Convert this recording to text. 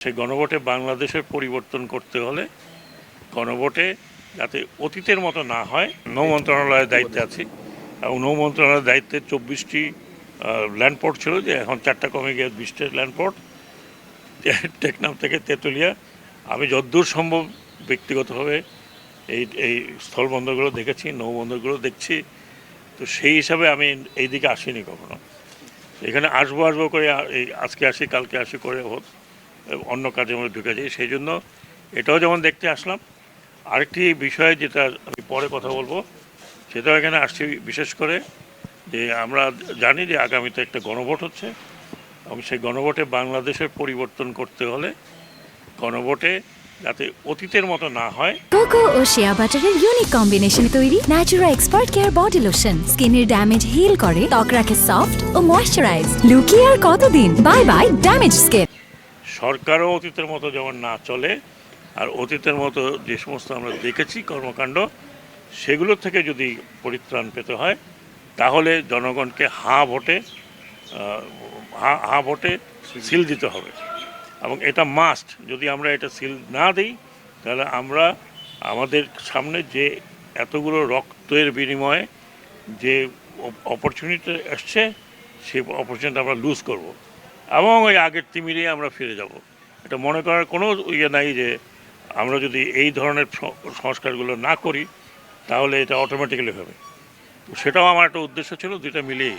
সেই গণভোটে বাংলাদেশের পরিবর্তন করতে হলে গণভোটে যাতে অতীতের মতো না হয়। নৌ মন্ত্রণালয়ের দায়িত্বে আছি এবং নৌ মন্ত্রণালয়ের দায়িত্বে 24টি ল্যান্ডপোর্ট ছিল, যে এখন 4টা কমে গিয়ে 20টা ল্যান্ডপোর্ট, টেকনাফ থেকে তেঁতুলিয়া। আমি যতদূর সম্ভব ব্যক্তিগতভাবে এই স্থলবন্দরগুলো দেখেছি, নৌবন্দরগুলো দেখছি। তো সেই হিসাবে আমি এই দিকে আসিনি কখনো। এখানে আসবো করে এই আজকে আসি কালকে আসি করে অন্য কাজের মধ্যে ঢুকে যাই। সেই জন্য এটাও যেমন দেখতে আসলাম। আরেকটি বিষয় যেটা আমি পরে কথা বলবো, সেটাও এখানে আসছি বিশেষ করে যে আমরা জানি যে আগামীতে একটা গণভোট হচ্ছে এবং সেই গণভোটে বাংলাদেশের পরিবর্তন করতে হলে গণভোটে যাতে অতীতের মতো না হয়। কোকো ও শিয়া বাটারের ইউনিক কম্বিনেশনে তৈরি Natura expert care body lotion স্কিনের ড্যামেজ হিল করে, ত্বক রাখে সফট ও ময়শ্চারাইজ। লুকিয়ে আর কতদিন, বাই বাই ড্যামেজ স্কিন। সরকারও অতীতের মতো যেমন না চলে, আর অতীতের মতো যে সমস্ত আমরা দেখেছি কর্মকাণ্ড, সেগুলোর থেকে যদি পরিত্রাণ পেতে হয় তাহলে জনগণকে হাঁ ভোটে সিল দিতে হবে এবং এটা মাস্ট। যদি আমরা এটা সিল না দিই তাহলে আমরা আমাদের সামনে যে এতগুলো রক্তের বিনিময়ে যে অপরচুনিটি আসছে, সেই অপরচুনিটি আমরা লুজ করব এবং ওই আগের তিমিরে আমরা ফিরে যাব। এটা মনে করার কোনো ইয়ে নাই যে আমরা যদি এই ধরনের সংস্কারগুলো না করি তাহলে এটা অটোমেটিক্যালি হবে। সেটাও আমার একটা উদ্দেশ্য ছিল, দুইটা মিলিয়ে।